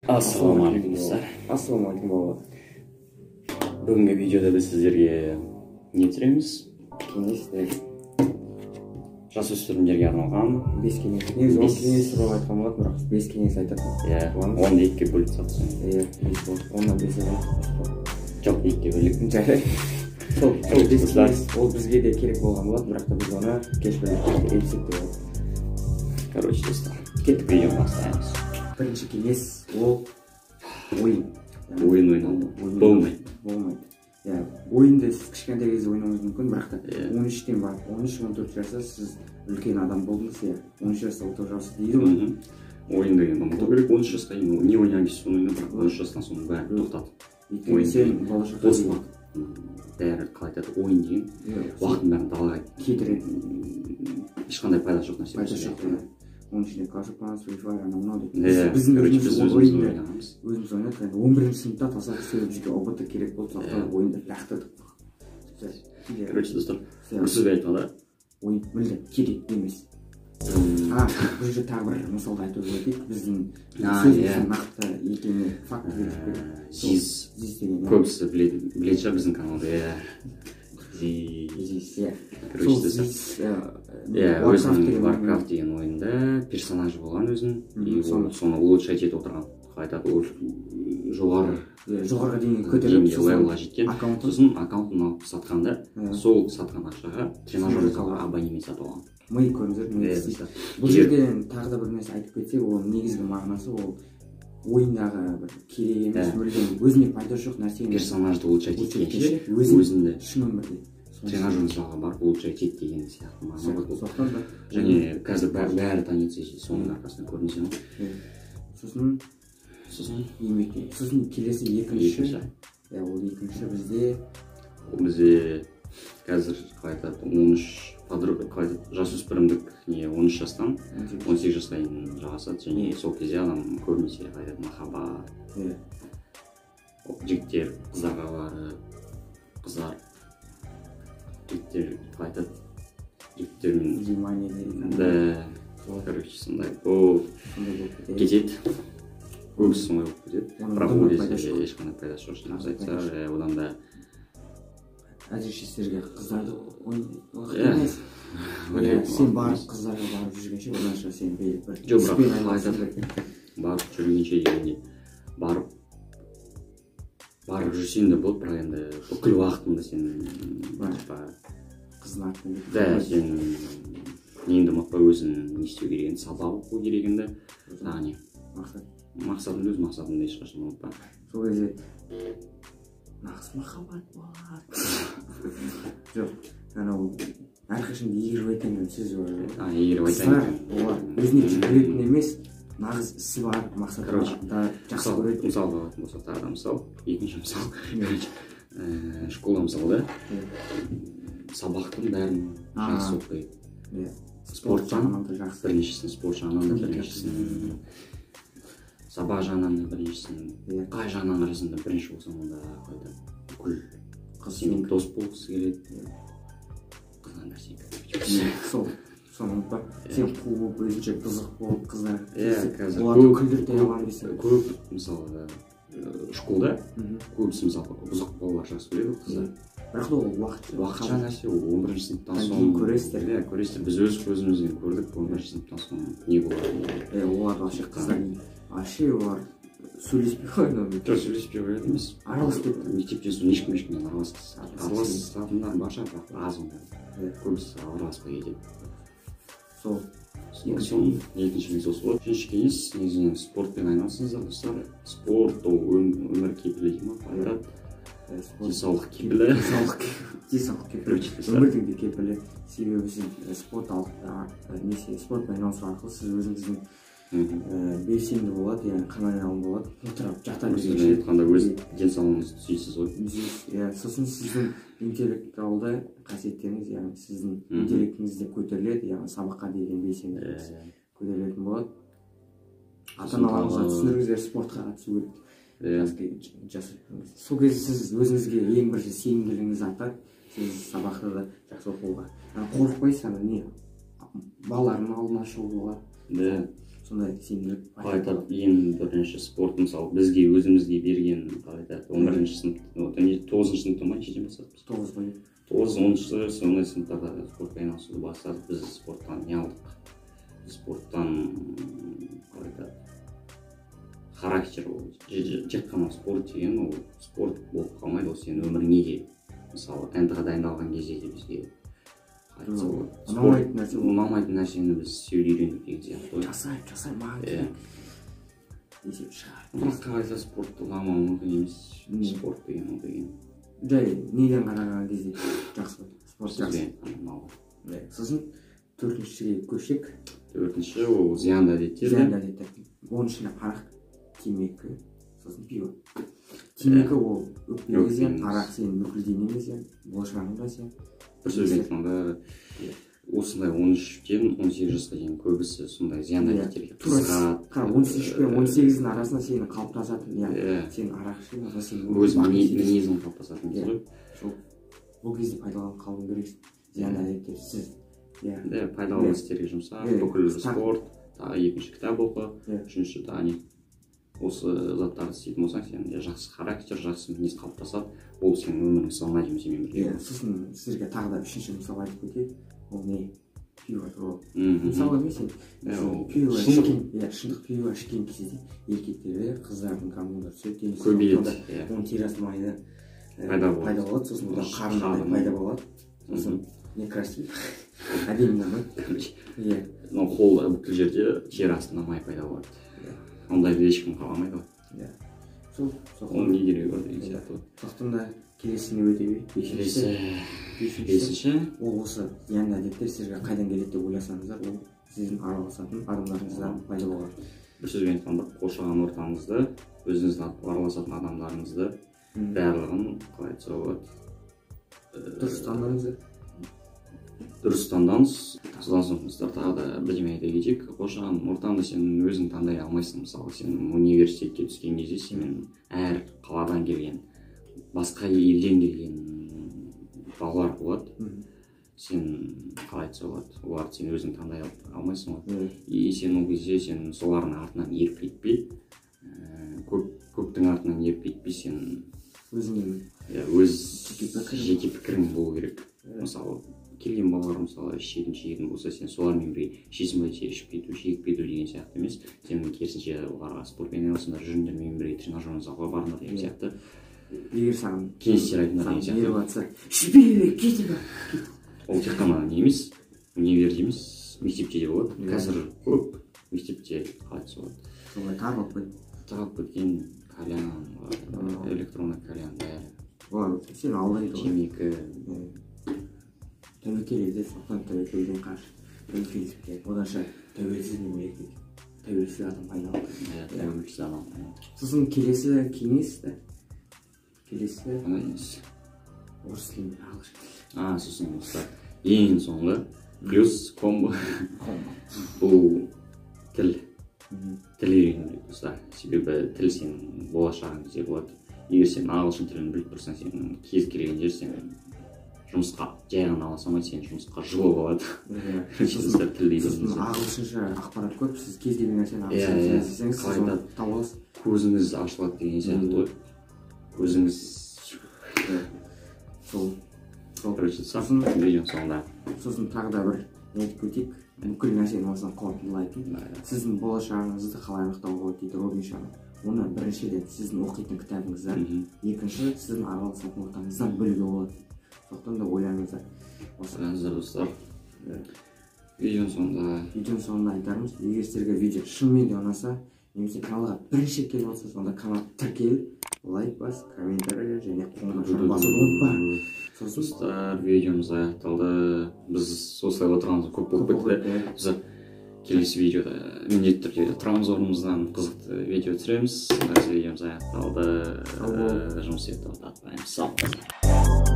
Ассалаумағалейкум достар. Ассалаумағалейкум бауырлар. Бүгінгі видеода біз сіздерге не түсіреміз? Кеңес, Жасөспірімдерге арналған 5 кеңес. Негізі 10 кеңес туралы айтқан болатын, бірақ 5 кеңес айтатын. Иә, 10-ды 2-ге бөліп тастадық. Иә, 10-нан 5-ге. Жоқ, 2-ге бөлік. Жарайды. Сол 5 кеңес ол бізге де керек болған болатын, бірақ та біз оны кеш бөліп етсек те болады. Короче, достар, кеттік видеоны бастаймыз. Бірінші кеңес ол ойын. Ойын ойнауды болмайды. Иә, ойынды сіз кішкентай кезде ойнауыңыз мүмкін, бірақ та 13-тен барып 13-14 жаста сіз үлкен адам болдыңыз, иә. 13 жаста отырып жасы дейді ғой. Ойын деген ұмыту керек, 13 жасқа дейін не ойнаған кезде соны ойна, бірақ 13 жастан соң бәрі тоқтады. Өйткені сен болашақта бәрі қалай айтады, ойын деген уақыттың бәрін далаға кетіреді. Ешқандай пайдасы жоқ нәрсе. Пайдасы жоқ. Оның ішінде Clash Free Fire анау дейтін. Біздің өзіміз ойнамыз. Өзіміз ойнадық. 11-ші сыныпта тасақ сөйлеп бізге ОБТ керек болды, сондықтан ойынды лақтырдық. Короче, достар, бір сөзбен айтқанда, ойын мүлдем керек емес. Бұл жерде тағы бір мысалды айтып өтейік. Біздің сөзіміздің нақты екеніне факт беріп Зиз көбісі біледі шығар біздің каналда. Зиз, короче, өзінің Warcraft деген ойында персонажы болған өзін, соны улучшать етіп отырған, айтады, жоғарғы деңгейге көтеріп левелға жеткен, сосын аккаунтын алып сатқанда, сол сатқан ақшаға тренажерға абонемент сатып алған. Ми көріңіздер, бұл жерден тағы да бір нәрсе айтып кетсек, ол негізгі мағынасы ол ойындағы бір керек емес, мүлдем өзіне пайдасы жоқ нәрсе. Персонажды улучшать еткенше өзінде шын өмірде тренажерный залға барып улучшать ет деген сияқты мағына бар. Және қазір бәрі таниды соның арқасында көрінсе. Сосын келесі екінші. Ол екінші бізде қазір қалай айтады 13 жасөспірімдік 13 жастан 18 жасқа дейін жалғасады. Және сол кезде адам көбінесе қалай айтады махаббат, жігіттер қыздарға барып, қыздар жігіттер қалай айтады, жігіттермен короче сондай кетеді, көбісі сондай болып кетеді, бірақ ол кезде ешқандай пайдасы жоқ шынымызды айтсақ. Одан да әзірше сіздерге қыздарды емес, сен барып қыздарға барып жүргенше оданша сен бір іспен айналысып барып жүргенше дегенде барып жүрсең де болды, бірақ енді бүкіл уақытында сен қыздың артынан сен неңді ұмытпай өзің не істеу керек енді, сабақ оқу керек енді, тағы не мақсатыңды өз мақсатыңды ешқашан ұмытпа. Сол кезде нағыз махаббат болады. Жоқ, анау әрқашан егеріп айтайын деген сөз бар. Егеріп айтайын. Олар өзіне жүретін емес, нағыз ісі бар, мақсатында жақсы көреді. Мысал болатын болса, тағы да мысал, екінші мысал. Школа мысалы да, сабақтың бәрін жақсы оқиды. Спорт жағынан біріншісін, спорт жағынан да біріншісін, сабақ жағынан да біріншісін, қай жағынан қарасаң да бірінші болсаң онда қойды бүкіл сенің дос болғысы келеді, қызған нәрсе соны ұмытпа, сен қуып өзінше қызық болып қыздар оларды күлдірте алған дейсің. Көп мысалы школда көбісі мысалы бұзық балалар жақсы көреді қыздар, бірақ ол уақытша нәрсе, ол 11-ші сыныптан соң көресіздер. Біз өз көзімізбен көрдік, 11-ші сыныптан соң не болады. Олар вообще қыздар вообще олар сөйлеспей қойды. Жоқ, сөйлеспей қойды емес, араласып кетті. мектепте ешкіммен араласатындар бар шығар, бірақ аз онда көбісі араласпай кетеді. Сол екінші кеңес осы болады. Үшінші кеңес негізінен спортпен айналысыңыздар достар. Спорт ол өмір кепілі дейді ма, айтады. Денсаулық кепілі. Өмірдің де кепілі. Себебі сіз спортпен айналысу арқылы сіз өзіңіздің белсенді болады, яғни қанағат болады. Отырып жата берсеңіз айтқанда өз денсаулығыңызды түзейсіз ғой. Сосын сіздің интеллектуалды қасиеттеріңіз, яғни сіздің интеллектіңіз де көтеріледі, яғни сабаққа деген белсенділігіңіз көтерілетін болады. Ата-аналарыңызға түсіндіріңіздер, спортқа қатысу керек. Сол кезде сіз өзіңізге ең бірінші сенімділігіңіз артады, сіз сабақта да жақсы оқуға қорықпайсыз, балалардың алдына шығуға. сондай сенімділік қалай айтады, ең бірінші спорт мысалы бізге өзімізге берген қалай айтады 11-ші сынып 9-шы сыныпта ма нешеден бастадық? 9 қой. 9-10 сондай сыныптарда спортпен айналысуды бастадық. Біз спорттан не алдық? Спорттан қалай айтады, характер ол. Тек қана спорт деген ол спорт болып қалмайды, ол сенің өміріңе де. Мысалы НТ-ға дайындалған кезде де бізге ұнамайтын нәрсені біз істеуді үйрендік деген сияқты. Жасай маған керек есеп шығар. Бірақ қалайда спортты ұнамауы мүмкін емес. Спорт деген ол деген жай неден қараған кезде жақсы спорт жақсы. Сосын 4-шіге көшсек. 4-ші ол зиянды әдеттер. Зиянды әдеттер. Оның ішінде арақ, темекі, сосын пиво. Темекі ол өкпеге зиян, арақ сенің бүкіл денеңе зиян, болашағыңа зиян. Бір сөзбен айтқанда, осындай 13-тен 18 жасқа дейін көбісі сондай зиянды әдеттерге қызығады. 13 пен 18-дің арасында сені қалыптасатын, яғни сен арақ ішкен, өз мінезің қалыптасатын кез ғой. Бұл кезде пайдаланып қалуың керексің. Зиянды әдеттер сіз. Пайдалы істерге жұмса, бүкіл спорт, екінші кітап оқы, үшінші осы заттарды істейтін болсаң, сен жақсы характер, жақсы мінез қалыптасады, ол сенің өміріңді салмай жұмысымен бірге. Сосын сіздерге тағы да үшінші мысал айтып кетейік, ол не? Пиво туралы. Мысалы емес, шындық пиво ішкен кезде еркектерде қыздардың гормондары түседі, көбейеді, оның террас майы пайда болады, сосын одан қарын пайда болады, сосын некрасив, әдемі намай. Қол бүкіл жерде тері астында май пайда болады. Ондайды ешкім қаламайды ғой. Оның не керегі бар деген сияқты. Соқтан да келесіне өтейік. Бесінші ол осы зиянды әдеттер сіздерге қайдан келеді деп ойласаңыздар, ол сіздің араласатын адамдарыңыздан пайда болады. Бір сөзбен айтқанда, қоршаған ортаңызды, өзіңіздің араласатын адамдарыңызды барлығын қалай айтса болады, дұрыс таңдаңыздар. Дұрыс таңдаңыз. Содан соң сіздер тағы да бірдеме айта кетейік. Қоршаған ортаңды сен өзің таңдай алмайсың. Мысалы, сен университетке түскен кезде сен әр қаладан келген, басқа елден келген балалар болады. Сен қалай айтса болады, оларды сен өзің таңдай алмайсың ғой. И сен ол кезде сен солардың артынан еріп кетпей, көптің артынан еріп кетпей, сен өз жеке пікірің болу керек. Мысалы, келген балалар мысалы шегін болса, сен солармен бірге ішесің бе, ішіп кету, шегіп кету деген сияқты емес. Сен керісінше оларға спортпен айналысыңдар, жүріңдермен бірге тренажерный залға барыңдар деген сияқты. Егер саған кеңестер айтыңдар деген сияқты. жатса, ішпе, кете бар. Ол тек қана не емес, универде емес, мектепте де болады. Қазір көп мектепте қалай айтса болады. Солай тағып кеткен кальян, электронный кальян бәрі. Сен алдайды ғой. Темекі. Тәуекел соқтан тәуекелден қаш. Тәуекелдікке, оданша тәуелсіз мемлекет. Тәуелсіз адам пайдалы. Тәуелсіз адам. Сосын келесі кеңес та. Келесі орыс тілінде ағылшын. Сосын ең соңғы плюс комбо. Бұл тіл. Тіл үйрену керек. Себебі тіл сенің болашағың кезде болады. Егер сен ағылшын тілін біліп тұрсаң, сен кез келген жер сен жұмысқа жай ғана ала салмайды, сен жұмысқа жылы болады. Сосын ағылшынша ақпарат көп, сіз кез келген нәрсені ағылшынша іздесеңіз, сіз оны таба аласыз. Көзіңіз ашылады деген сияқты ғой. Көзіңіз сосын тағы да бір айтып кетейік. Бүкіл нәрсенің осыдан қорытындылайтын. Сіздің болашағыңызды қалай анықтауға болады дейді Робин Шарма. Оны біріншіден сіздің оқитын кітабыңыздан, екінші сіздің араласатын ортаңыздан білуге болады. Сондықтан да ойланыңыздар. Ойланыңыздар достар. Видеоның соңында айтарымыз, егер сіздерге видео шынымен де ұнаса, немесе каналға бірінші келіп отырса, сонда канал тіркеліп, лайк бас, комментарий және қоңырау басуды ұмытпа. Достар, видеомыз аяқталды. Біз осылай отырғанымыз көп болып кетті. Келесі видеода міндетті түрде тұрамыз орнымыздан қызықты видео түсіреміз. Видеомыз аяқталды. Жұмыс етіп жатпаймыз. Сау болыңыздар.